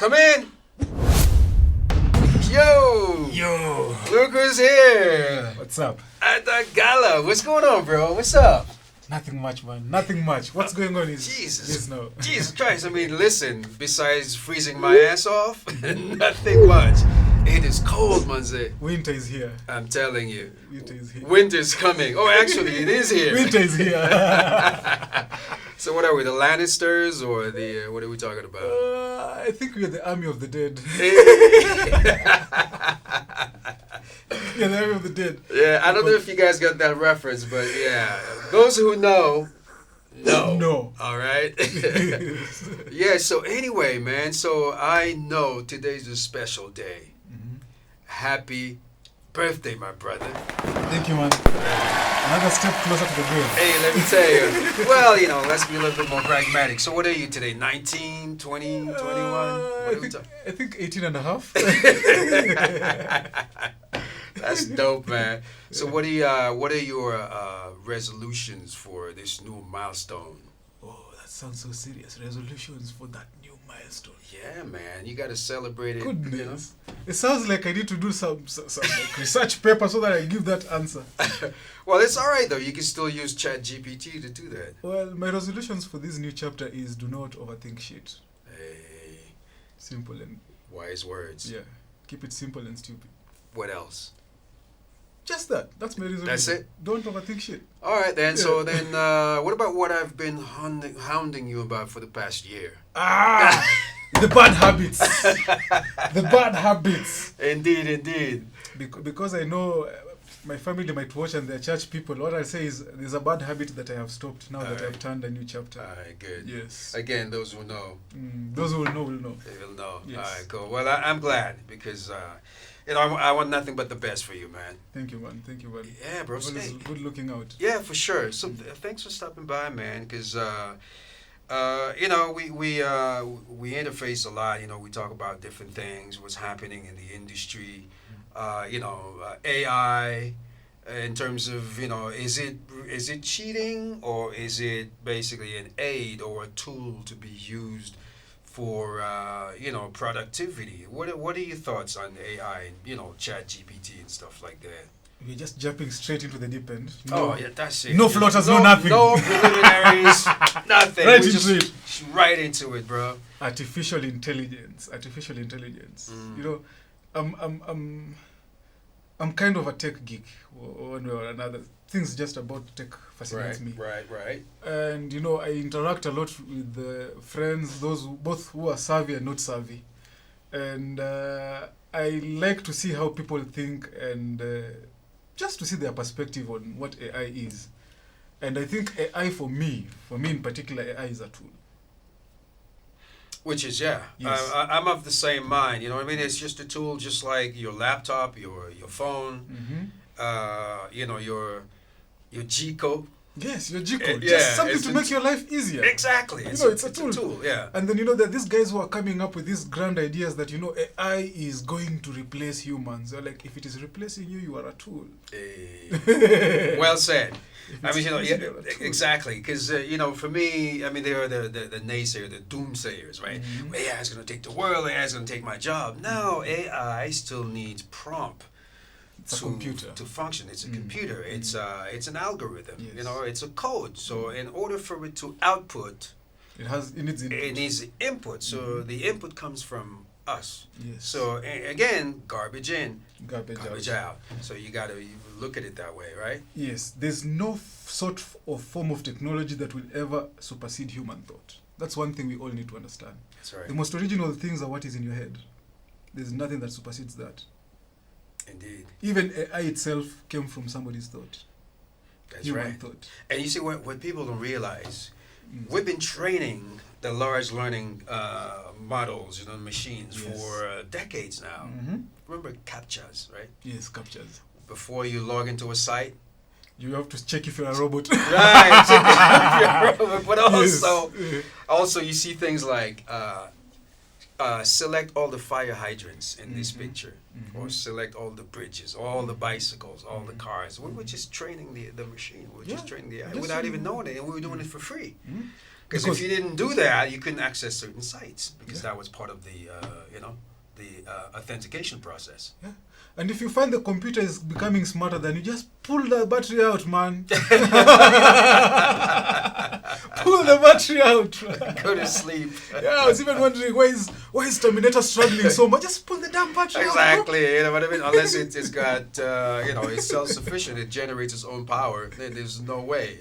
Come in. Yo. Look who's here. What's up? Adagala. What's going on, bro? What's up? Nothing much, man. Nothing much. What's going on is Jesus. No. Jesus Christ. I mean, listen, besides freezing my ass off, nothing much. It is cold, manze. Winter is here. I'm telling you. Winter is here. Winter's coming. Oh, actually, it is here. Winter is here. So what are we, the Lannisters or the, what are we talking about? I think we're the army of the dead. Yeah, the army of the dead. Yeah, I don't know if you guys got that reference, but yeah. Those who know. No. All right. Yeah, so anyway, man, so I know today's a special day. Mm-hmm. Happy birthday, my brother. Thank you, man. Another step closer to the grave. Hey, let me tell you. Well, you know, let's be a little bit more pragmatic. So what are you today? 19, 20, 21? I think 18 and a half. That's dope, man. So what are your resolutions for this new milestone? Oh, that sounds so serious. Resolutions for that new milestone. Yeah, man. You got to celebrate it. Goodness. You know? It sounds like I need to do some like research paper so that I give that answer. Well, it's all right, though. You can still use ChatGPT to do that. Well, my resolutions for this new chapter is do not overthink shit. Hey. Simple and... Wise words. Yeah. Keep it simple and stupid. What else? Just that. That's my resolution. That's it? Don't overthink shit. All right, then. Yeah. So then, what about what I've been hounding you about for the past year? The bad habits. The bad habits. Indeed. Because I know my family might watch and they're church people. What I'll say is there's a bad habit that I have stopped now that I've turned a new chapter. All right, good. Yes. Again, those who know. Those who will know will know. They will know. Yes. All right, cool. Well, I'm glad because, you know, I want nothing but the best for you, man. Thank you, man. Yeah, bro. Always good looking out. Yeah, for sure. So thanks for stopping by, man, because... you know, we interface a lot. You know, we talk about different things, what's happening in the industry. You know, AI, in terms of, you know, is it cheating or is it basically an aid or a tool to be used for you know, productivity? What are your thoughts on AI and, you know, ChatGPT and stuff like that? We're just jumping straight into the deep end. No, yeah, that's it. No floaters, no nothing. No preliminaries, nothing. Right into it. Right into it, bro. Artificial intelligence. You know, I'm kind of a tech geek, one way or another. Things just about tech fascinates me. Right. And you know, I interact a lot with friends, those both who are savvy and not savvy, and I like to see how people think and. Just to see their perspective on what AI is. And I think AI for me in particular, AI is a tool. Which is, yeah. Yes. I'm of the same mind. You know what I mean? It's just a tool just like your laptop, your phone, you know, your G-code. Yes, your G-code. Yeah, just something to make your life easier. Exactly. It's a tool. Yeah. And then, you know, there are these guys who are coming up with these grand ideas that, you know, AI is going to replace humans. They're like, if it is replacing you, you are a tool. Hey. Well said. I mean, you know, yeah, exactly. Because, you know, for me, I mean, they are the naysayer, the doomsayers, right? Well, AI is going to take the world, AI is going to take my job. No, AI still needs prompt. It's a computer. To function. It's a computer. It's an algorithm. Yes. You know, it's a code. So in order for it to output, it needs input. It needs input. So the input comes from us. Yes. So again, garbage in, garbage out. So you got to look at it that way, right? Yes. There's no sort of form of technology that will ever supersede human thought. That's one thing we all need to understand. That's right. The most original things are what is in your head. There's nothing that supersedes that. Indeed. Even AI itself came from somebody's thought. That's human right. thought. And you see, what people don't realize, we've been training the large learning models, you know, machines for decades now. Remember CAPTCHAs, right? Yes, CAPTCHAs. Before you log into a site, you have to check if you're a robot. Right, check if you're a robot. But also you see things like select all the fire hydrants in this picture, or select all the bridges, all the bicycles, all the cars. We were just training the machine. We were just training the AI without even knowing it, and we were doing it for free. Because if you didn't do that, you couldn't access certain sites because that was part of the authentication process. Yeah. And if you find the computer is becoming smarter, then you just pull the battery out, man. Pull the battery out. Go to sleep. Yeah, I was even wondering why is Terminator struggling so much? Just pull the damn battery out. Exactly, you know what I mean? Unless it's got, it's self-sufficient, it generates its own power, then there's no way.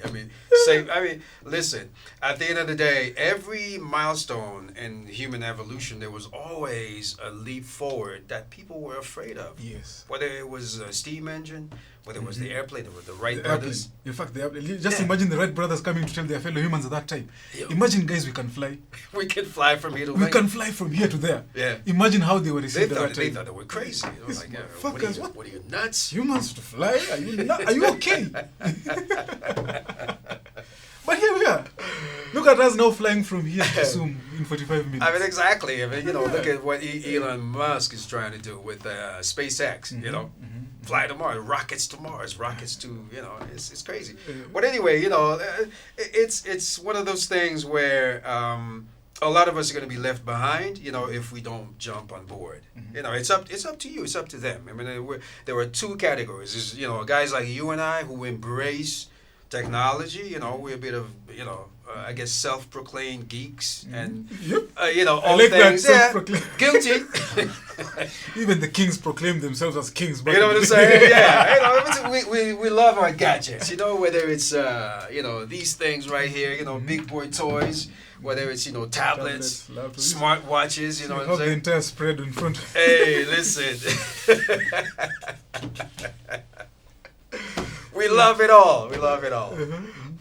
Listen, at the end of the day, every milestone in human evolution, there was always a leap forward that people were afraid of. Yes. Whether it was a steam engine, whether it was the airplane, or the Wright The brothers. airplane. In fact, just imagine the Wright brothers coming to tell their fellow humans at that time. Yeah. Imagine, guys, we can fly. We can fly from here to We there. can fly from here to there. Yeah. Imagine how they were They received at that thought time. they were crazy. You know, These like, motherfuckers, what are you, nuts? Humans to fly? Are you okay? But here we are. Look at us now flying from here to Zoom in 45 minutes. I mean, exactly. Look at what Elon Musk is trying to do with SpaceX, fly to Mars, rockets to Mars, rockets to, it's crazy. But anyway, it's one of those things where a lot of us are going to be left behind, if we don't jump on board. It's up to you, it's up to them. I mean, there are two categories. There's, guys like you and I who embrace technology, we're a bit of, I guess self-proclaimed geeks and, all like things. that, Guilty. Even the kings proclaim themselves as kings. You know what I'm saying? Yeah. We love our gadgets, whether it's, these things right here, big boy toys, whether it's, tablets, smart watches, what I'm have the saying? entire spread in front of Hey, listen. We love it all. We love it all.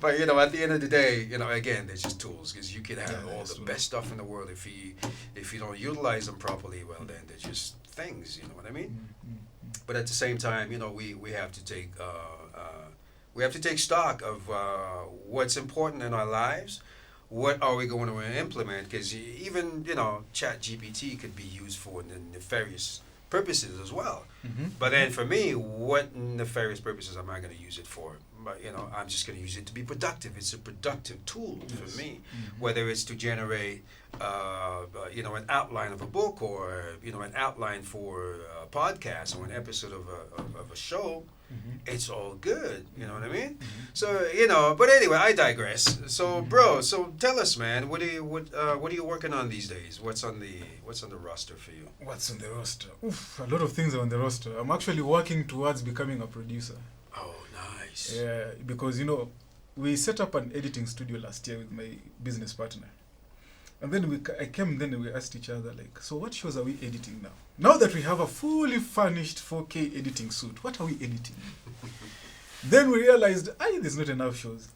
But at the end of the day, again, they're just tools because you can have all the best stuff in the world if you don't utilize them properly. Well, then they're just things. You know what I mean? But at the same time, we have to take stock of what's important in our lives. What are we going to implement? Because even Chat GPT could be used for nefarious purposes as well. But then for me, what nefarious purposes am I going to use it for? But I'm just going to use it to be productive. It's a productive tool for me, whether it's to generate an outline of a book or an outline for a podcast or an episode of a show. It's all good, you know what I mean? So but anyway, I digress. So bro, tell us, man, what are you working on these days? What's on the roster for you? What's on the roster? Oof, a lot of things are on the roster. I'm actually working towards becoming a producer. Oh, nice. Yeah, because we set up an editing studio last year with my business partner. And then we asked each other, so what shows are we editing now? Now that we have a fully furnished 4K editing suite, what are we editing? Then we realized, there's not enough shows.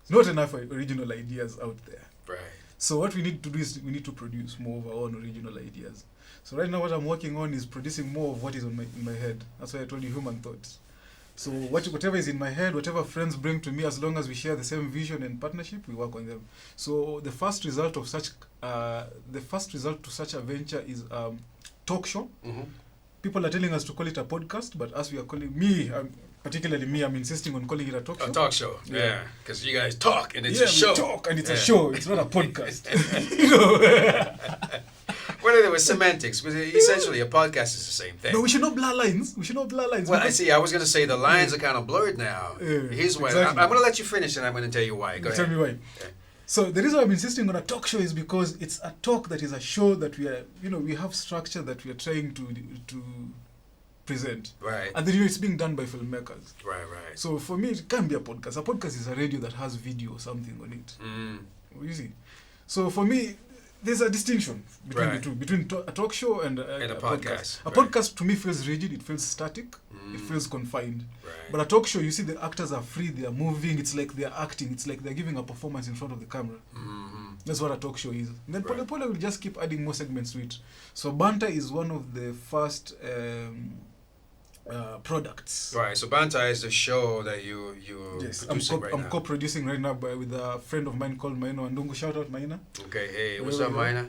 There's not enough original ideas out there. Right. So what we need to do is we need to produce more of our own original ideas. So right now what I'm working on is producing more of what is in my head. That's why I told you human thoughts. So whatever is in my head, whatever friends bring to me, as long as we share the same vision and partnership, we work on them. So the first result to such a venture is talk show. People are telling us to call it a podcast, but as we are calling particularly me, I'm insisting on calling it a talk show. A talk show, yeah, because you guys talk and it's a show. We talk and it's a show. It's not a podcast. Well, there was semantics, but essentially a podcast is the same thing. No, we should not blur lines. Well, I was going to say the lines are kind of blurred now. Here's why. Exactly. I'm going to let you finish, and I'm going to tell you why. Go ahead. Tell me why. Yeah. So the reason I'm insisting on a talk show is because it's a talk that is a show that we are, we have structure that we are trying to present. Right. And then it's being done by filmmakers. Right. So for me, it can't be a podcast. A podcast is a radio that has video or something on it. You see? So for me, there's a distinction between the two, between a talk show and a podcast. A podcast to me feels rigid, it feels static, it feels confined. Right. But a talk show, you see the actors are free, they are moving, it's like they're acting, it's like they're giving a performance in front of the camera. That's what a talk show is. And then Pole Pole will just keep adding more segments to it. So Banter is one of the first products. Right, so Banter is the show that you're producing right now. I'm co-producing right now with a friend of mine called Maina Wandungu. Shout out Maina. Okay, hey, what's up, Maina?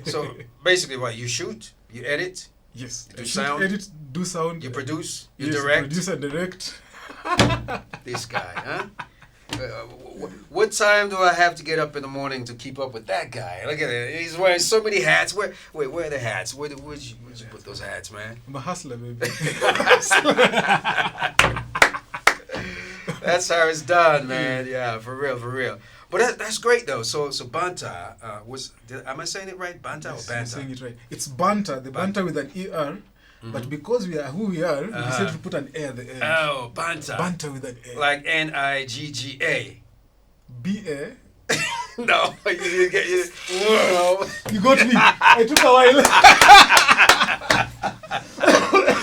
So basically what, you shoot, you edit? Yes. You do sound? Edit, do sound. You produce, you direct? Produce and direct. This guy, huh? What time do I have to get up in the morning to keep up with that guy? Look at it. He's wearing so many hats. Where are the hats? Where'd you put those hats, man? I'm a hustler, baby. That's how it's done, man. Yeah, for real. But that's great though. So Banta am I saying it right? Banta Yes, or Banta? you're saying it right. It's Banta, the Banta with an ER. But because we are who we are, we decided to put an A at the end. Oh, Banta. Banta with an A. Like Nigga. B-A. No, you didn't get it. Whoa. You got me. It took a while.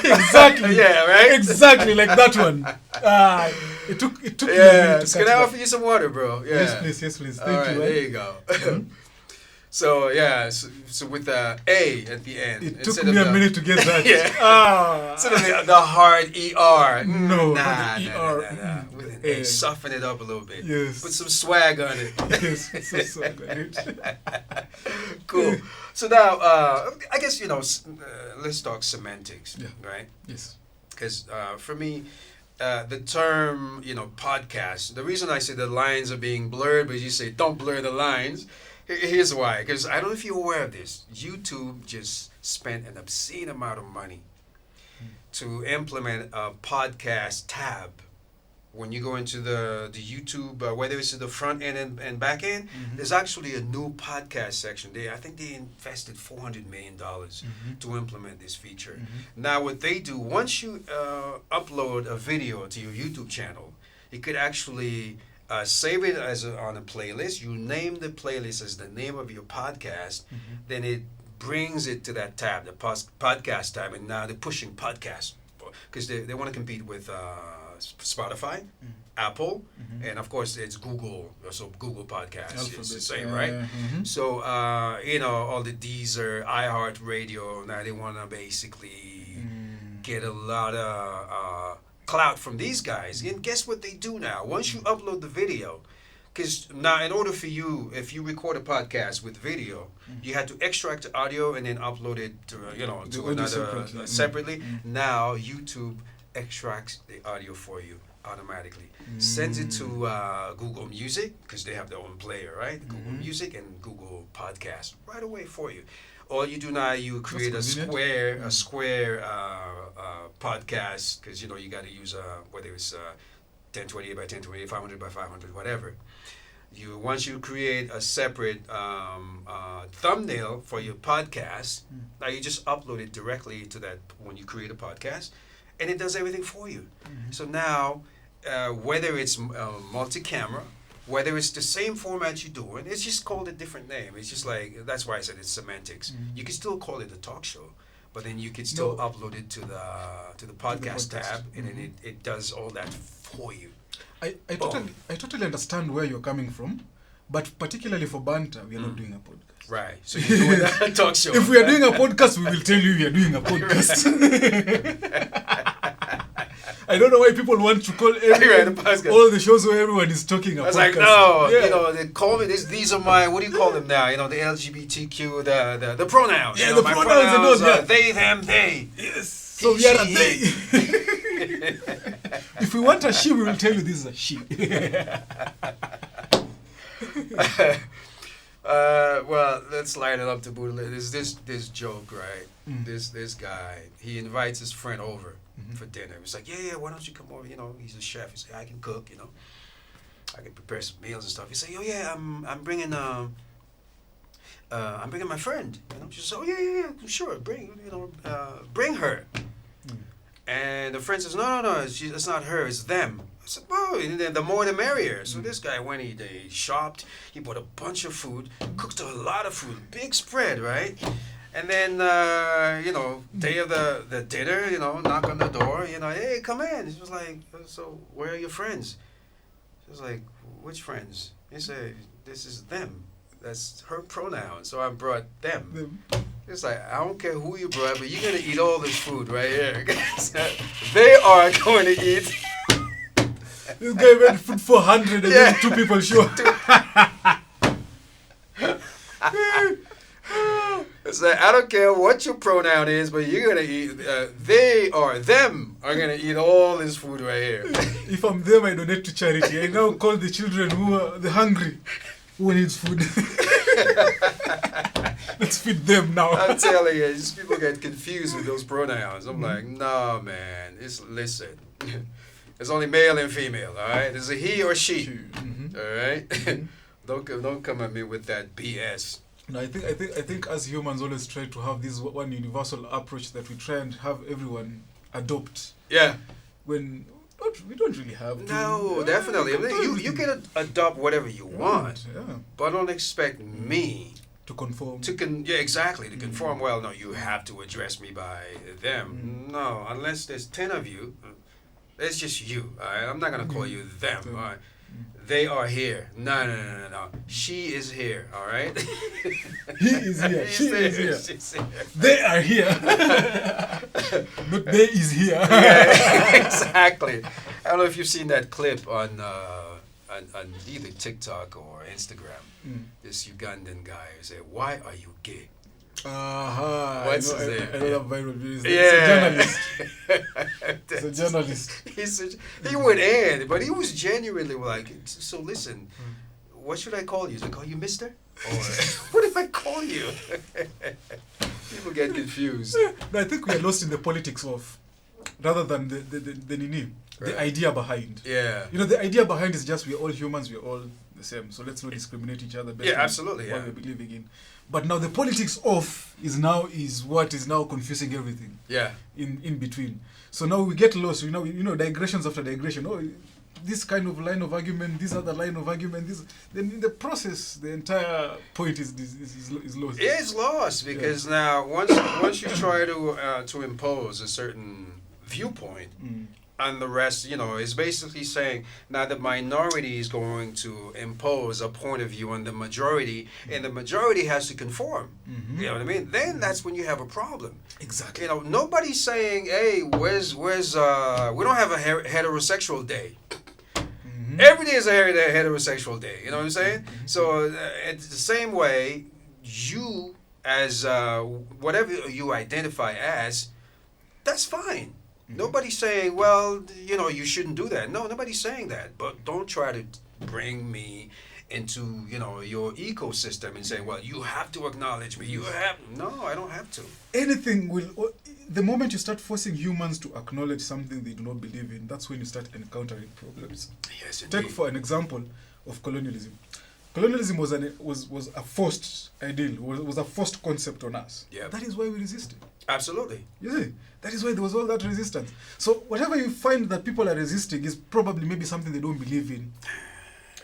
Exactly. Yeah, right? Exactly, like that one. It took me a minute Yeah, to can catch I that. offer you some water, bro? Yeah. Yes, please. Thank All right, you. there you go. So yeah, so with the A at the end. It took instead me of a minute to get that. Yeah. Instead of the hard ER. No, nah, not the ER. Nah. With an A. A, soften it up a little bit. Yes. Put some swag on it. Yes, so good. Cool. So now, I guess, let's talk semantics, Yeah. right? Yes. Because for me, the term, podcast, the reason I say the lines are being blurred, but you say don't blur the lines, here's why. Because I don't know if you're aware of this. YouTube just spent an obscene amount of money to implement a podcast tab. When you go into the YouTube, whether it's the front end and back end, there's actually a new podcast section. I think they invested $400 million to implement this feature. Now, what they do, once you upload a video to your YouTube channel, you could actually save it on a playlist. You name the playlist as the name of your podcast, then it brings it to that tab, the podcast tab, and now they're pushing podcasts because they want to compete with Spotify, Apple, and of course it's Google. So Google Podcasts, it's the same, right? So all the Deezer, iHeartRadio, now they want to basically get a lot of clout from these guys. And guess what they do now? Once you upload the video, because now in order for you, if you record a podcast with video, you had to extract the audio and then upload it to another separately. Now YouTube extracts the audio for you automatically, sends it to Google Music, because they have their own player, right? Google Music and Google Podcast right away for you. All you do now, you create a square podcast, because you got to use whether it's 1020 by 1020, 500 by 500, whatever. Once you create a separate thumbnail for your podcast, now you just upload it directly to that when you create a podcast, and it does everything for you. So now, whether it's multi-camera, whether it's the same format you're doing, it's just called a different name. It's just like, that's why I said it's semantics. You can still call it a talk show, but then you can still upload it to the podcast tab, and then it does all that for you. I totally understand where you're coming from, but particularly for Banter, we are not doing a podcast. Right. So you're doing a talk show. If we are doing a podcast, we will tell you we are doing a podcast. I don't know why people want to call all the shows where everyone is talking about. I was like, no, they call me this. These are my, what do you call them now? The LGBTQ, the pronouns. Yeah, the pronouns and all. They, them, they. Yes. So we are a they. If we want a she, we will tell you this is a she. Well, let's line it up to boot. There's this joke, right? This guy, he invites his friend over for dinner. He's like, yeah, why don't you come over? He's a chef. He's like, I can cook. I can prepare some meals and stuff. He said, oh yeah, I'm bringing my friend. She said, oh yeah, sure, bring her. And the friend says, no, it's not her, it's them. I said, oh, and then the more the merrier. So this guy went, he shopped, he bought a bunch of food, cooked a lot of food, big spread, right? And then, day of the dinner, knock on the door, hey, come in. She was like, so where are your friends? She was like, which friends? He said, this is them. That's her pronoun, so I brought them. It's like, I don't care who you brought, but you're going to eat all this food right here. They are going to eat. This guy made food for 100 and then 2 people show up. It's So I don't care what your pronoun is, but you're gonna eat. Them are gonna eat all this food right here. If I'm them, I donate to charity. I now call the children who are the hungry, who needs food. Let's feed them now. I'm telling you, these people get confused with those pronouns. I'm like, no, man. Listen. It's only male and female. All right. There's a he or she. Mm-hmm. All right? Mm-hmm. Don't come at me with that BS. No, I think as humans always try to have this one universal approach that we try and have everyone adopt. Yeah. When we don't really have to. No, definitely. I mean, you can adopt whatever you want, yeah. but don't expect me to conform. yeah, exactly, to conform. Well, no, you have to address me by them. No, unless there's 10 of you, it's just you. All right? I'm not gonna call you them. All right? They are here. No. She is here. All right. He is here. She is here. She's here. They are here. Not they is here. Yeah, exactly. I don't know if you've seen that clip on either TikTok or Instagram. This Ugandan guy who said, "Why are you gay?" What's his name? I don't have viral views. Yeah. It's a journalist. He went in, but he was genuinely like, so listen, what should I call you? Should I call you Mister? Or what if I call you? People get confused. No, I think we are lost in the politics of, rather than the idea behind. Yeah. You know, the idea behind is just we're all humans, we're all the same. So let's not discriminate each other based on absolutely, what we're believing in. But now the politics of is what is now confusing everything. Yeah. In between. So now we get lost. You know, digressions after digression. Oh, this kind of line of argument, this other line of argument. Then in the process, the entire point is lost. It's lost because now once you try to impose a certain viewpoint. And the rest, is basically saying now the minority is going to impose a point of view on the majority, and the majority has to conform. You know what I mean? Then that's when you have a problem. Exactly. Nobody's saying, "Hey, where's we don't have a heterosexual day." Every day is a heterosexual day. You know what I'm saying? So it's the same way. You as whatever you identify as, that's fine. Nobody's saying, well, you shouldn't do that. No, nobody's saying that. But don't try to bring me into, your ecosystem and say, well, you have to acknowledge me. No, I don't have to. The moment you start forcing humans to acknowledge something they do not believe in, that's when you start encountering problems. Yes, indeed. Take for an example of colonialism. Colonialism was a forced ideal, was a forced concept on us. Yeah. That is why we resisted. Absolutely. You see, that is why there was all that resistance. So whatever you find that people are resisting is probably maybe something they don't believe in.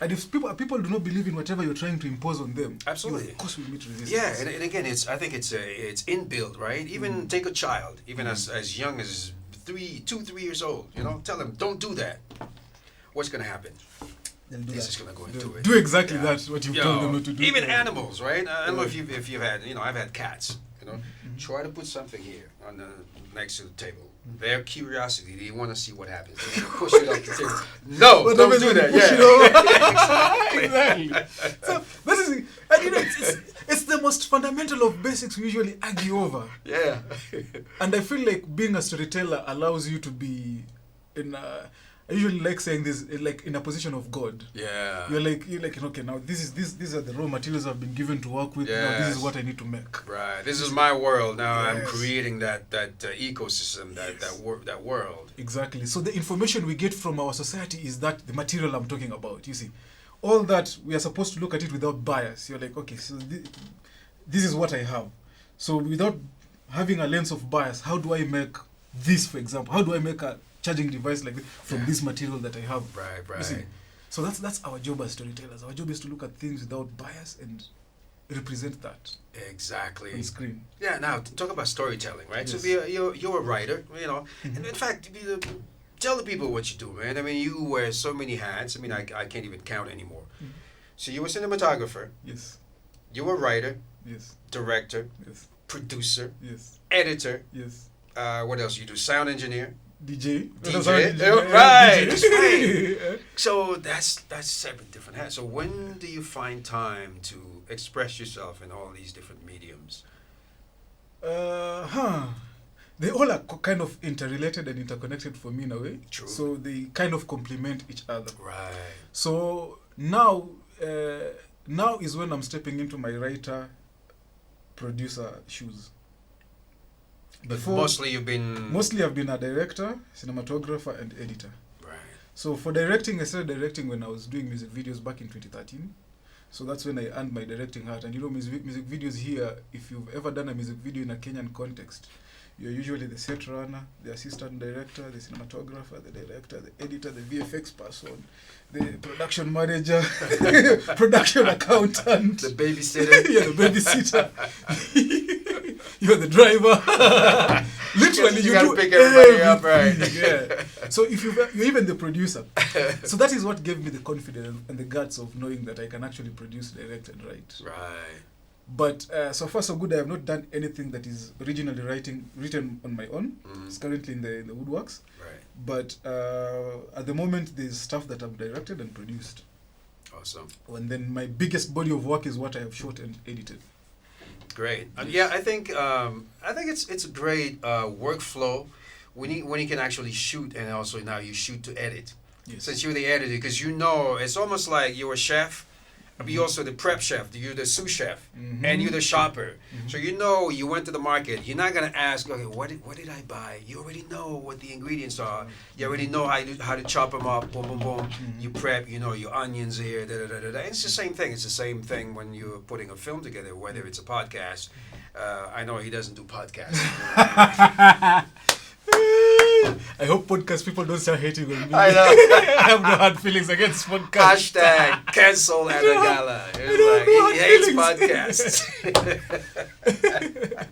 And if people do not believe in whatever you're trying to impose on them, absolutely, of course we meet resistance. Yeah, and again, I think it's inbuilt, right? Even take a child, even as young as 3 years old. Tell them don't do that. What's going to happen? This is going to go into it. Do exactly that, what you've told them not to do. Even animals, right? I don't know if you've had, I've had cats. Try to put something here on next to the table. Their curiosity, they want to see what happens. They push it up the table. No, don't do that. Yeah, exactly. So that is, and it's the most fundamental of basics we usually argue over. Yeah. And I feel like being a storyteller allows you to be in. I usually like saying this, like in a position of God. Yeah. You're like okay, now these are the raw materials I've been given to work with. Yes. Now this is what I need to make. Right. This is my world. Now I'm creating that ecosystem, that world. Exactly. So the information we get from our society is that the material I'm talking about. You see, all that we are supposed to look at it without bias. You're like, okay, so this is what I have. So without having a lens of bias, how do I make this, for example? How do I make a charging device like this from this material that I have? Right. You see? So that's our job as storytellers. Our job is to look at things without bias and represent that. Exactly. On screen. Yeah. Now talk about storytelling, right? Yes. So you're a writer, and in fact, tell the people what you do, man. I mean, you wear so many hats. I mean, I can't even count anymore. So you were a cinematographer. Yes. You were a writer. Yes. Director. Yes. Producer. Yes. Editor. Yes. What else you do? Sound engineer. DJ. Right. DJ. Right. So that's 7 different hats. So when do you find time to express yourself in all these different mediums? They all are kind of interrelated and interconnected for me in a way. True. So they kind of complement each other. Right. So now is when I'm stepping into my writer producer shoes. But mostly I've been a director, cinematographer, and editor. Right. So for directing, I started directing when I was doing music videos back in 2013. So that's when I earned my directing heart. And music videos here, if you've ever done a music video in a Kenyan context, you're usually the set runner, the assistant director, the cinematographer, the director, the editor, the VFX person, the production manager, production accountant. The babysitter. Yeah, the babysitter. You're the driver. Literally, you gotta pick everybody up, right? Yeah. So if you're even the producer. So that is what gave me the confidence and the guts of knowing that I can actually produce, direct, and write. Right. But so far so good. I have not done anything that is originally written on my own. It's currently in the woodworks. Right. But at the moment, there's stuff that I've directed and produced. Awesome. And then my biggest body of work is what I have shot and edited. Great. Yeah, I think it's a great workflow when you can actually shoot, and also now you shoot to edit. Yes. Since you're the editor, because it's almost like you're a chef. You're also the prep chef, you're the sous chef, and you're the shopper. So you went to the market. You're not gonna ask, okay, what did I buy? You already know what the ingredients are. You already know how to chop them up. Boom, boom, boom. You prep. Your onions here. Da, da, da, da, da. It's the same thing. It's the same thing when you're putting a film together, whether it's a podcast. I know he doesn't do podcasts. I hope podcast people don't start hating on me. I know. I have no hard feelings against podcasts. Hashtag cancel Adagala. It's like he hates podcasts.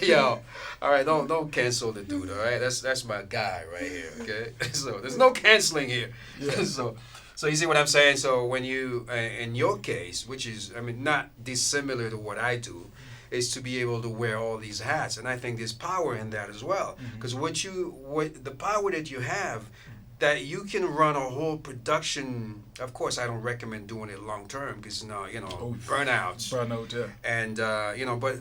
Yo, all right, don't cancel the dude. All right, that's my guy right here. Okay, so there's no canceling here. Yeah. So you see what I'm saying? So when you, in your case, which is not dissimilar to what I do, is to be able to wear all these hats, and I think there's power in that as well. Because the power that you have, that you can run a whole production. Of course, I don't recommend doing it long term because burnouts. Burnout, yeah. And but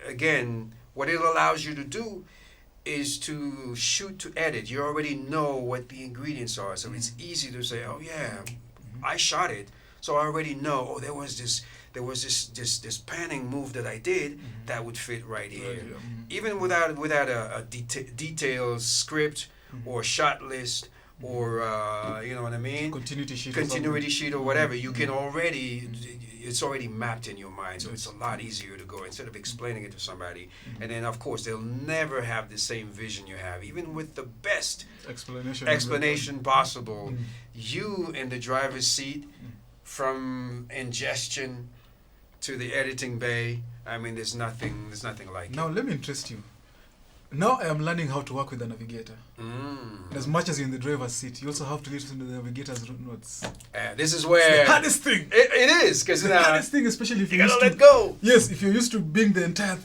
again, what it allows you to do is to shoot to edit. You already know what the ingredients are, so it's easy to say, oh yeah, I shot it, so I already know. Oh, there was this panning move that I did that would fit right here. Even without a detailed script or shot list or you know what I mean? Continuity sheet or whatever. You can already, it's already mapped in your mind, so it's a lot easier to go instead of explaining it to somebody. And then of course they'll never have the same vision you have, even with the best explanation possible. You in the driver's seat, from ingestion to the editing bay, there's nothing like it. Now let me interest you. Now I am learning how to work with the navigator. As much as you're in the driver's seat, you also have to listen to the navigator's notes. This is where it's the hardest thing. It is, because the hardest thing, especially if you gotta let go. Yes, if you're used to being the entire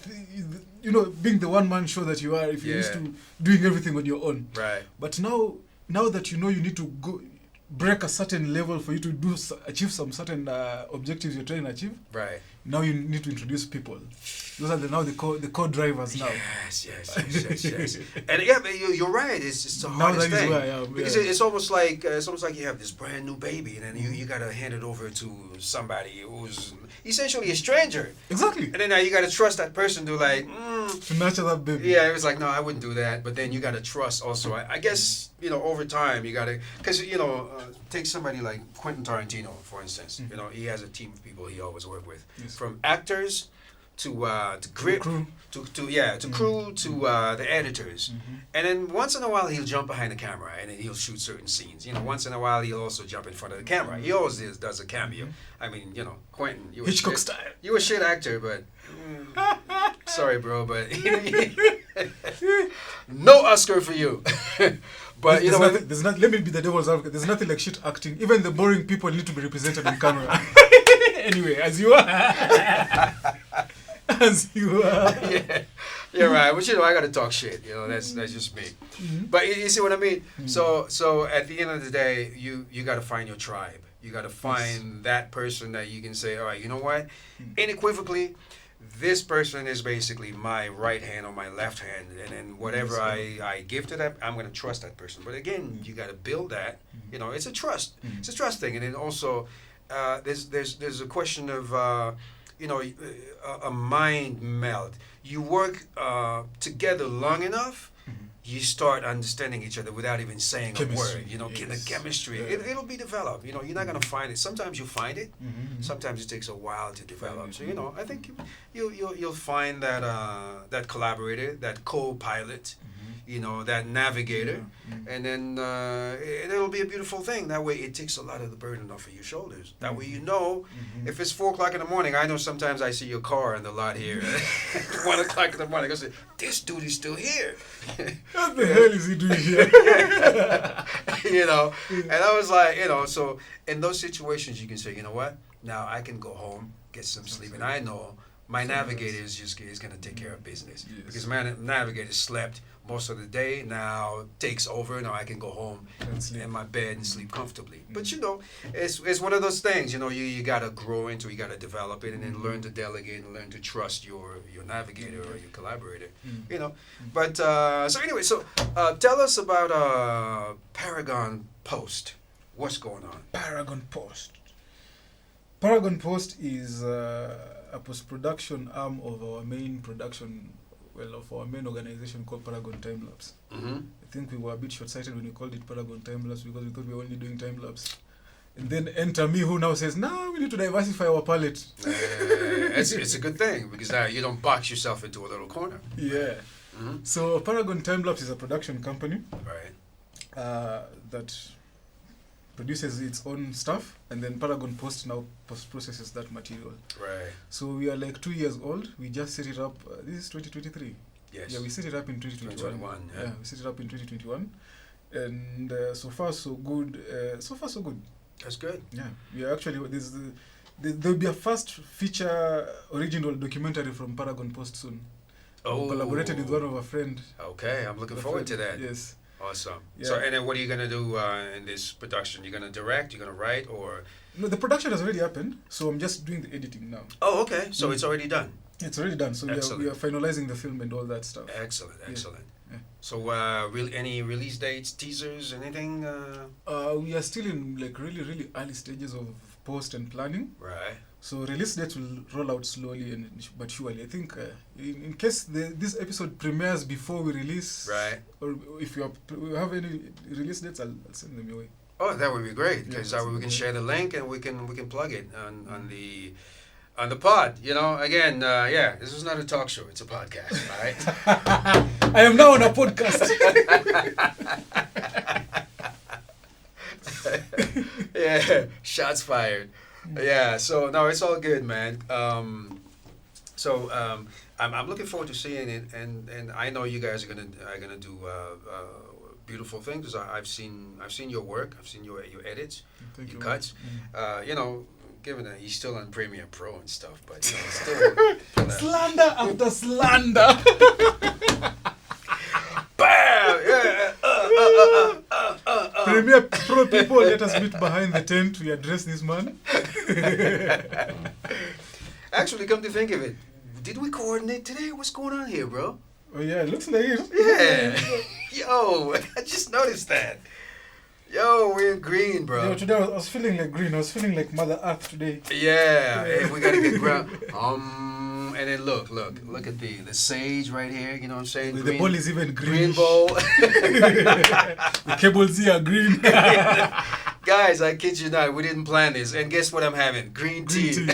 being the one-man show that you are, if you're used to doing everything on your own. Right. But now that you need to go break a certain level for you to achieve some certain objectives you're trying to achieve. Right. Now you need to introduce people. Those are the core drivers now. Yes. And yeah, but you're right. It's the hardest thing. Where I am, because it's almost like you have this brand new baby, and then you gotta hand it over to somebody who's essentially a stranger. Exactly. And then now you gotta trust that person to to nurture that baby. Yeah, it was like, no, I wouldn't do that. But then you gotta trust also. I guess over time you gotta, because take somebody like Quentin Tarantino, for instance. He has a team of people he always work with. Yes. From actors to grip, crew. to crew, to the editors. And then once in a while he'll jump behind the camera and then he'll shoot certain scenes. Once in a while he'll also jump in front of the camera. He always does a cameo. Quentin, you were Hitchcock style. You a shit actor, but sorry, bro, but no Oscar for you. But let me be the devil's advocate. There's nothing like shit acting. Even the boring people need to be represented on camera. Anyway, as you are. Yeah, you're right. But I gotta talk shit. That's just me. But you see what I mean? So at the end of the day, you gotta find your tribe. You gotta find that person that you can say, all right, you know what? Unequivocally, this person is basically my right hand or my left hand, and then whatever I give to them, I'm going to trust that person. But again, you got to build that. You know, it's a trust. It's a trust thing, and then also there's a question of a mind meld. You work together long enough, you start understanding each other without even saying a word. You know, the chemistry. It'll be developed. You know, you're not gonna find it. Sometimes you find it. Sometimes it takes a while to develop. So you know, I think you'll find that that collaborator, that co-pilot, you know, that navigator, and then it'll be a beautiful thing. That way, it takes a lot of the burden off of your shoulders. That way, you know, if it's 4 o'clock in the morning, I know sometimes I see your car in the lot here at 1 o'clock in the morning. I say, this dude is still here. What the hell is he doing here? You know, and I was like, you know, so in those situations, you can say, you know what? Now I can go home, get some sleep, and I know my navigator is going to take care of business because my navigator slept most of the day. Now takes over. Now I can go home in my bed and sleep comfortably. But you know, it's one of those things. You know, you gotta grow into, you gotta develop it, and then learn to delegate and learn to trust your navigator or your collaborator. You know, but so anyway, so tell us about Paragon Post. What's going on? Paragon Post. Paragon Post is a post-production arm of our main production. Well, of our main organization called Paragon Time Lapse. I think we were a bit short-sighted when we called it Paragon Time Lapse because we thought we were only doing time lapse. And then enter me, who now says, "No, we need to diversify our palette." It's a good thing because now you don't box yourself into a little corner. Yeah. So Paragon Time Lapse is a production company, right? That produces its own stuff, and then Paragon Post now processes that material. Right. So we are like 2 years old. We just set it up. This is 2023. Yes. Yeah, we set it up in 2021. Yeah, we set it up in 2021, and so far so good. So far so good. That's good. Yeah, we are actually there'll be a first feature original documentary from Paragon Post soon. Oh. We collaborated with one of our friends. Okay, I'm looking forward to that. Yes. Awesome. Yeah. So, and then what are you going to do in this production? You're going to direct, you're going to write, or? No, the production has already happened, so I'm just doing the editing now. Oh, okay. So it's already done. It's already done, so we are finalizing the film and all that stuff. Excellent, excellent. Yeah. So, any release dates, teasers, anything? We are still in like really early stages of post and planning. Right. So release dates will roll out slowly but surely. I think in case this episode premieres before we release, right? Or if you have any release dates, I'll send them your way. Oh, that would be great because we can share the link and we can plug it on the pod. You know, again, this is not a talk show; it's a podcast, all right? I am now on a podcast. Yeah, shots fired. Yeah, so no, it's all good, man. I'm looking forward to seeing it, and I know you guys are gonna do beautiful things because I've seen your work, I've seen your edits, your cuts. You know, given that he's still on Premiere Pro and stuff, but you know, still slander after slander. Bam! Yeah. Premiere Pro people, let us meet behind the tent. We address this man. Actually, come to think of it, did we coordinate today? What's going on here, bro? Oh yeah, it looks like it. Yeah. Yo, I just noticed that. Yo, we're green, bro. Yo, today I was feeling like green. I was feeling like Mother Earth today. Yeah. Hey, we gotta get ground. And then look at the sage right here. You know what I'm saying? The bowl is even green. Green bowl. The cables here are green. Guys, I kid you not, we didn't plan this. And guess what I'm having? Green tea.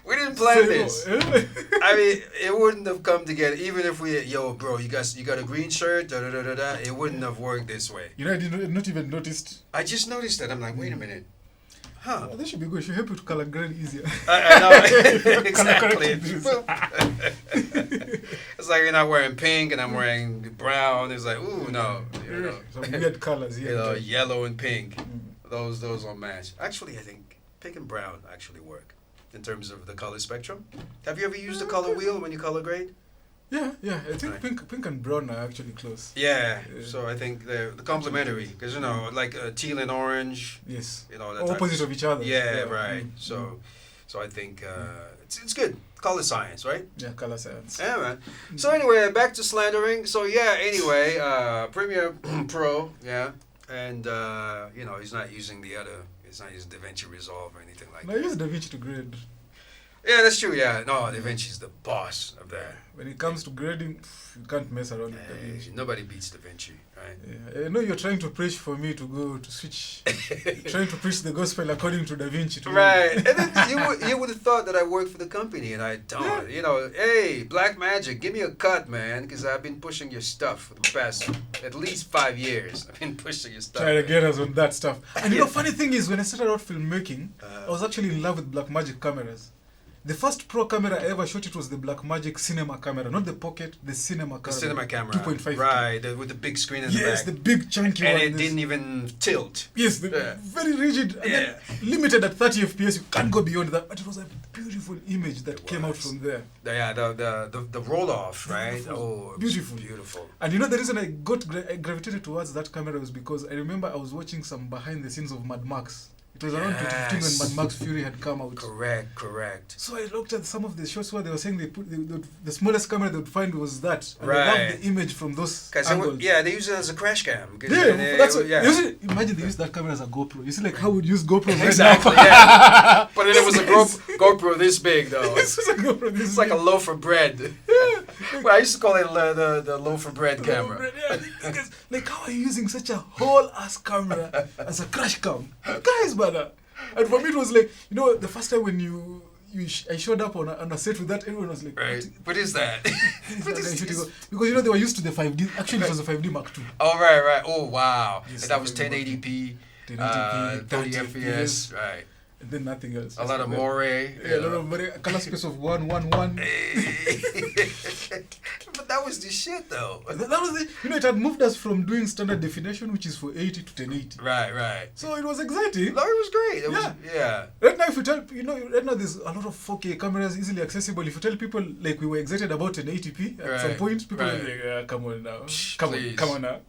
We didn't plan this. I mean, it wouldn't have come together even if we, bro, you got a green shirt, it wouldn't have worked this way. You know, I did not even noticed. I just noticed that. I'm like, wait a minute. Huh. That should be good. It should help you to color grade easier. I know. Exactly. It's like you're not wearing pink and I'm wearing brown. It's like, ooh, no. You know. Some weird colors here. You know, yellow and pink. Those don't match. Actually, I think pink and brown actually work in terms of the color spectrum. Have you ever used the color wheel when you color grade? Yeah. I think pink and brown are actually close. Yeah. So I think they're complementary because, you know, like teal and orange. Yes. You know, that opposite of each other. Yeah, right. So So I think it's good. Color science, right? Yeah, color science. Yeah, man. So anyway, back to slandering. So yeah, anyway, Premiere Pro, yeah, and he's not using he's not using DaVinci Resolve or anything like No, that. I use DaVinci to grade. Yeah, that's true. Yeah, no, DaVinci's the boss of that. When it comes to grading, you can't mess around with DaVinci. Nobody beats DaVinci, right? Yeah. I know you're trying to preach for me to go to switch. Trying to preach the gospel according to DaVinci. Right. And then you would have thought that I work for the company, and I don't. Yeah. Hey, Black Magic, give me a cut, man, because I've been pushing your stuff for the past at least 5 years. I've been pushing your stuff. Trying to get us on that stuff. And funny thing is, when I started out filmmaking, I was actually in love with Blackmagic cameras. The first pro camera I ever shot, it was the Blackmagic cinema camera, not the pocket, the cinema camera. The cinema camera. 2.5. Right, with the big screen in the back. Yes, the big chunky and one. And it didn't even tilt. Yes, very rigid. And then limited at 30 FPS, you can't go beyond that. But it was a beautiful image that came out from there. Yeah, the roll-off, right? Oh, beautiful. Beautiful. And the reason I gravitated towards that camera was because I remember I was watching some behind the scenes of Mad Max. It was around 2015 when Mad Max Fury had come out. Correct. So I looked at some of the shots where they were saying they put the smallest camera they would find was that. And right. I loved the image from those angles. They use it as a crash cam. That's what, imagine they use that camera as a GoPro. You see like how we'd use GoPro exactly, yeah. But then it was a GoPro this big though. This was a GoPro this It's big. Like a loaf of bread. Well, I used to call it the loaf of bread camera. Like how are you using such a whole ass camera as a crash cam? Guys, brother. And for me it was like, the first time when I showed up on a set with that, everyone was like, right. What is that? Because they were used to the 5D. Actually, it was a 5D Mark II. Oh, right. Oh, wow. Yes, and that was 1080p, 30 FPS, right. And then nothing else. A lot of moire. Yeah, a lot of moire. Color space of 111. But that was the shit, though. That was it. It had moved us from doing standard definition, which is for 80 to 1080. Right. So it was exciting. No, it was great. Right now, if you tell, right now there's a lot of 4K cameras easily accessible. If you tell people, like, we were excited about 1080p at some point, people are like, come on now. Come on now.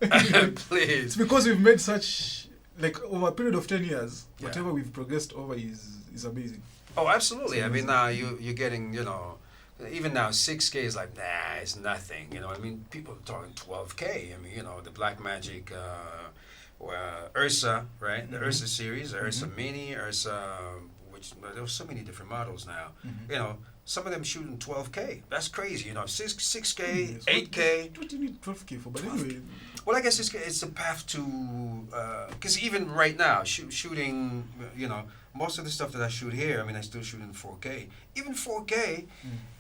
Please. It's because we've made such... Like, over a period of 10 years, whatever we've progressed over is amazing. Oh, absolutely. I mean, now you're getting, even now 6K is like, it's nothing. I mean, people are talking 12K. I mean, the Blackmagic Ursa, right? The Ursa series, Ursa Mini, Ursa, which there were so many different models now. Some of them shooting 12K. That's crazy. 6K, 8K. What do you need 12K for? But anyway. Well, I guess it's a path to, because even right now, shooting, most of the stuff that I shoot here, I mean, I still shoot in 4K. Even 4K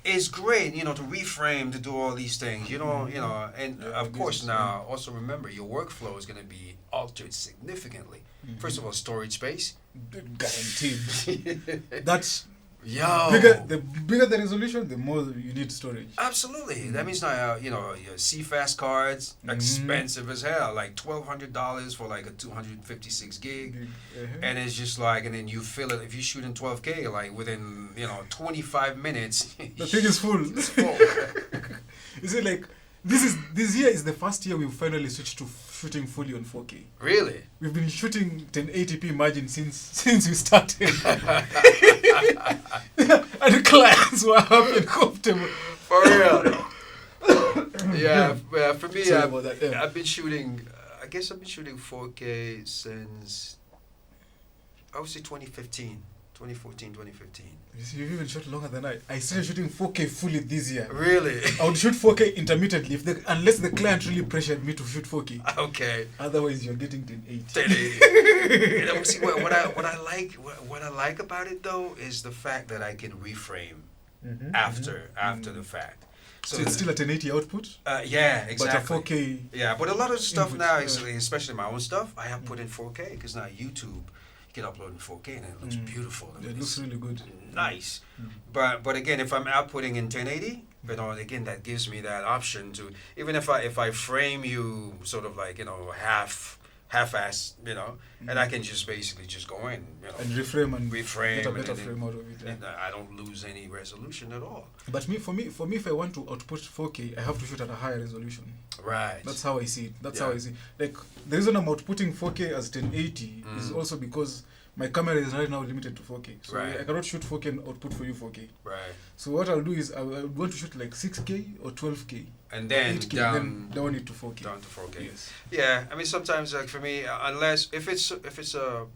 is great, to reframe, to do all these things, and of course now, also remember, your workflow is going to be altered significantly. First of all, storage space. Guaranteed. That's... Yo. The bigger the resolution, the more you need storage. Absolutely. That means now, your CFast cards, expensive as hell, like $1,200 for like a 256 gig. And it's just like, and then you fill it, if you shoot in 12K, like within, 25 minutes. The thing is full. It's full. Is it like, this year is the first year we've finally switched to shooting fully on 4K. Really? We've been shooting 1080p margin since we started. And the clients were happy and comfortable. For real. For me, I've been shooting, I guess I've been shooting 4K since, I would say 2014, 2015. You see, you've even shot longer than I started shooting 4K fully this year. Really? I would shoot 4K intermittently unless the client really pressured me to shoot 4K. Okay. Otherwise, you're getting 1080. See, what I like about it though is the fact that I can reframe after the fact. So it's still a 1080 output? Yeah, exactly. But a 4K. Yeah, but a lot of stuff input, now, especially my own stuff, I have put in 4K because now YouTube. Can upload in 4K and it looks beautiful. It looks really good. Nice. But again, if I'm outputting in 1080, again, that gives me that option to, even if I frame you sort of like, half-ass, and I can just basically just go in, and reframe get a better frame out of it. And I don't lose any resolution at all. But for me, if I want to output 4K, I have to shoot at a higher resolution. Right. That's how I see it. How I see it. Like, the reason I'm outputting 4K as 1080 is also because my camera is right now limited to 4K. So Right. I cannot shoot 4K and output for you 4K. Right. So what I'll do is I want to shoot like 6K or 12K. And then 8K, down, then down it to 4K. down to 4K. Yes. Yeah, I mean sometimes like for me, unless if it's a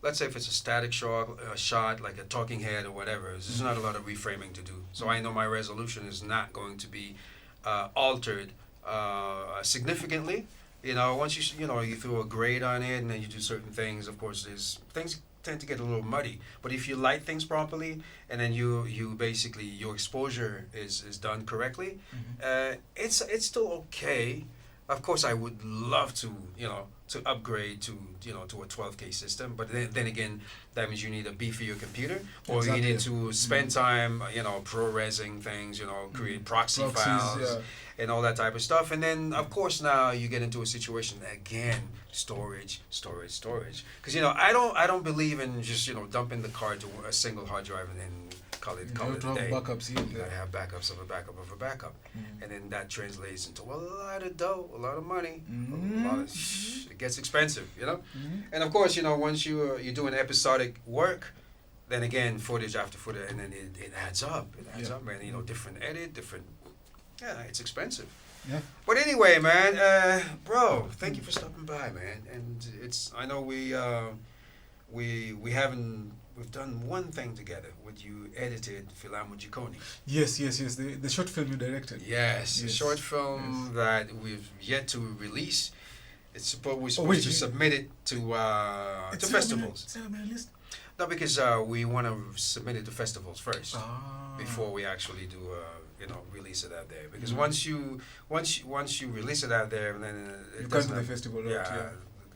let's say if it's a static shot like a talking head or whatever, there's not a lot of reframing to do. So I know my resolution is not going to be altered significantly. Once you throw a grade on it and then you do certain things, of course, there's things tend to get a little muddy. But if you light things properly and then you basically your exposure is done correctly, it's still okay. Of course, I would love to upgrade to a 12K system, but then again, that means you need a beefier computer, or Exactly. you need to spend time pro-resing things, create proxy Proxies, files and all that type of stuff. And then of course now you get into a situation again, storage, because I don't believe in just dumping the card to a single hard drive and then call it You have a to have day. backups here. You gotta have backups of a backup of a backup, and then that translates into a lot of dough, a lot of money, a lot of it gets expensive, And of course, once you're doing episodic work, then again footage after footage, and then it adds up. It adds up, man. Different edit, different. Yeah, it's expensive. Yeah. But anyway, man, bro, thank you for stopping by, man. And I know we've done one thing together. You edited Filamu Jikoni. Yes. The short film you directed. Yes, a short film that we've yet to release. We're supposed to submit it to festivals. It's on my list. No, because we want to submit it to festivals first before we actually do release it out there. Because once you release it out there, then you come to the festival, right? Yeah,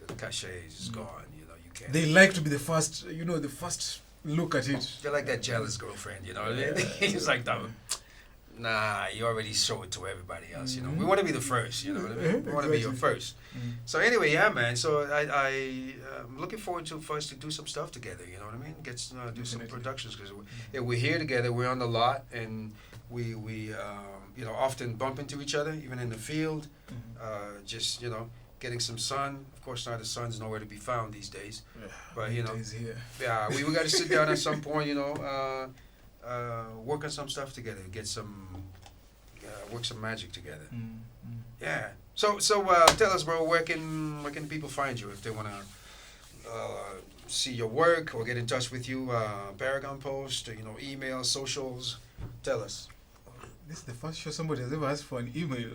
the cachet is gone. You can't. They like to be the first. The first look at it. They're like that jealous girlfriend. You know what I mean? He's like that. Nah, you already show it to everybody else. We want to be the first. You know what I mean? We want to be your first. So anyway, yeah, man. So I'm looking forward for us to do some stuff together. You know what I mean? Do some productions because we're here together. We're on the lot, and we often bump into each other, even in the field. Just getting some sun. Of course, now the sun's nowhere to be found these days. But yeah, we got to sit down at some point. Work on some stuff together, work some magic together. Yeah. So tell us, bro, where can people find you if they want to see your work or get in touch with you? Paragon Post, email, socials. Tell us. This is the first show somebody has ever asked for an email.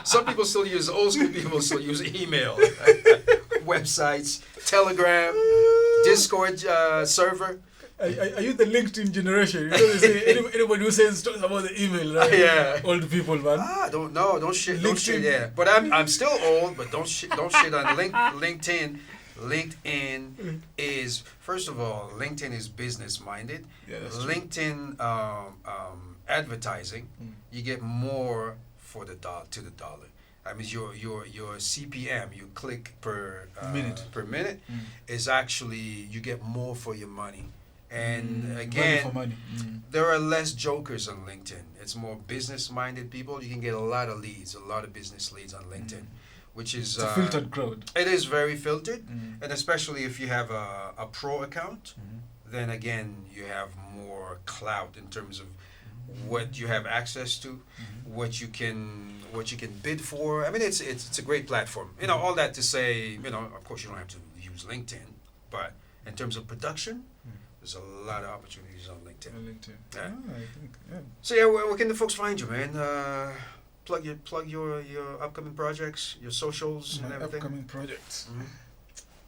Some people still use, old school people still use email, websites, Telegram, Discord server. Are you the LinkedIn generation? They say anybody who says talks about the email, right? Yeah. Old people, man. Don't shit. Yeah, but I'm still old. But don't shit on LinkedIn. LinkedIn is, first of all, LinkedIn is business minded. Yeah, that's LinkedIn advertising, you get more for the dollar. I mean, your CPM, you click per minute, is actually you get more for your money. And again, there are less jokers on LinkedIn. It's more business-minded people. You can get a lot of leads, a lot of business leads on LinkedIn, which is it's a filtered crowd. It is very filtered, and especially if you have a pro account, then again you have more clout in terms of what you have access to, what you can bid for. I mean, it's a great platform. All that to say, of course you don't have to use LinkedIn, but in terms of production, there's a lot of opportunities on LinkedIn. Yeah. I think, yeah. So yeah, where can the folks find you, man? Plug your upcoming projects, your socials, and everything. Upcoming projects.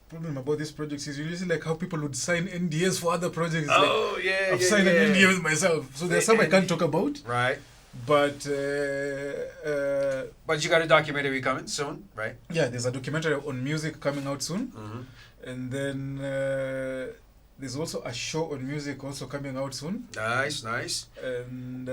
Problem about these projects is usually like how people would sign NDAs for other projects. I've signed an NDA with myself, so there's some I can't talk about. Right. But you got a documentary coming soon, right? Yeah, there's a documentary on music coming out soon, and then there's also a show on music also coming out soon. Nice. And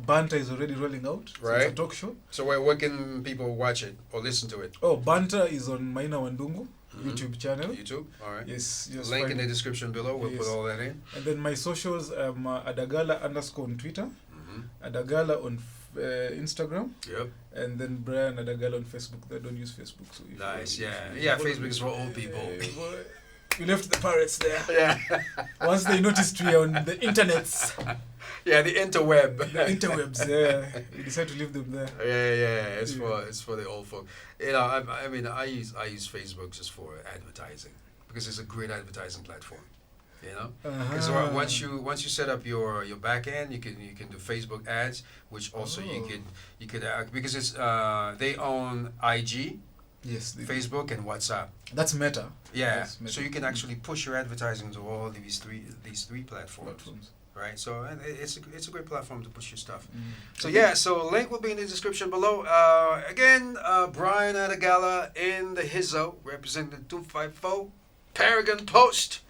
Banter is already rolling out. So right. It's a talk show. So where can people watch it or listen to it? Oh, Banter is on Maina Wandungu YouTube channel. YouTube, all right. Yes. Link in the description below. We'll put all that in. And then my socials, Adagala _ on Twitter. Adagala on Instagram. Yep. And then Brian Adagala on Facebook. They don't use Facebook, so Nice. Yeah. Facebook is for old people. We left the pirates there. Yeah. Once they noticed we are on the internets. Yeah, the interweb. The interwebs, yeah. We decided to leave them there. Yeah. It's for the old folk. I mean, I use Facebook just for advertising because it's a great advertising platform. Because once you set up your back end, you can do Facebook ads, which also you could because it's they own IG. Yes, Facebook and WhatsApp. That's Meta. Yeah, That's Meta. so you can actually push your advertising to all these three platforms. Right, so it's a great platform to push your stuff. So link will be in the description below. Again, Brian Adagala in the Hizzo, representing the 254 Paragon Post,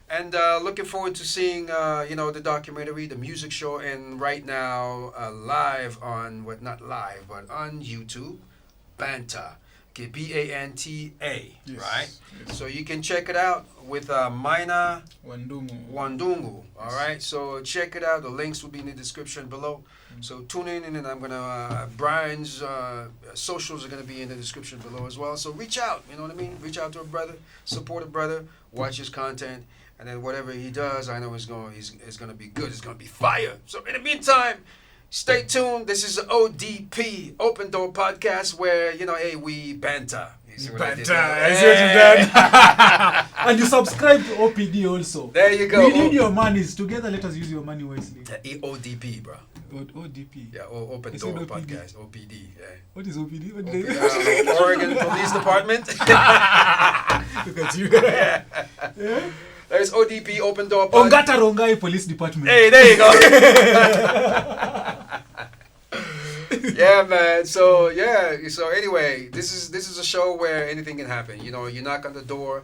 and looking forward to seeing the documentary, the music show, and right now live on not live but on YouTube, Banta. Banta, yes, right? Yes. So you can check it out with Maina Wandungu. All right, so check it out. The links will be in the description below. So tune in, and I'm gonna Brian's socials are gonna be in the description below as well. So reach out, you know what I mean? Reach out to a brother, support a brother, watch his content, and then whatever he does, I know it's gonna be good. It's gonna be fire. So in the meantime, stay tuned. This is the ODP, Open Door Podcast, where, we banter. You see what I did there? I see what you've done. And you subscribe to OPD also. There you go. We need your monies. Together, let us use your money wisely. ODP, bro. ODP. Yeah, Open You Door said OPD. Podcast. OPD. Yeah. What is OPD? Oregon Police Department. Look at you. Yeah. There's ODP, Open Door Podcast. Ongata Rongai Police Department. Hey, there you go. Yeah, man. So anyway, this is a show where anything can happen. You knock on the door,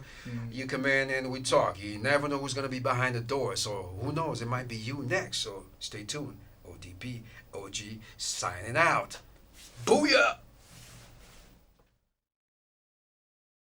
you come in, and we talk. You never know who's gonna be behind the door. So who knows? It might be you next. So stay tuned. ODP, OG, signing out. Booyah!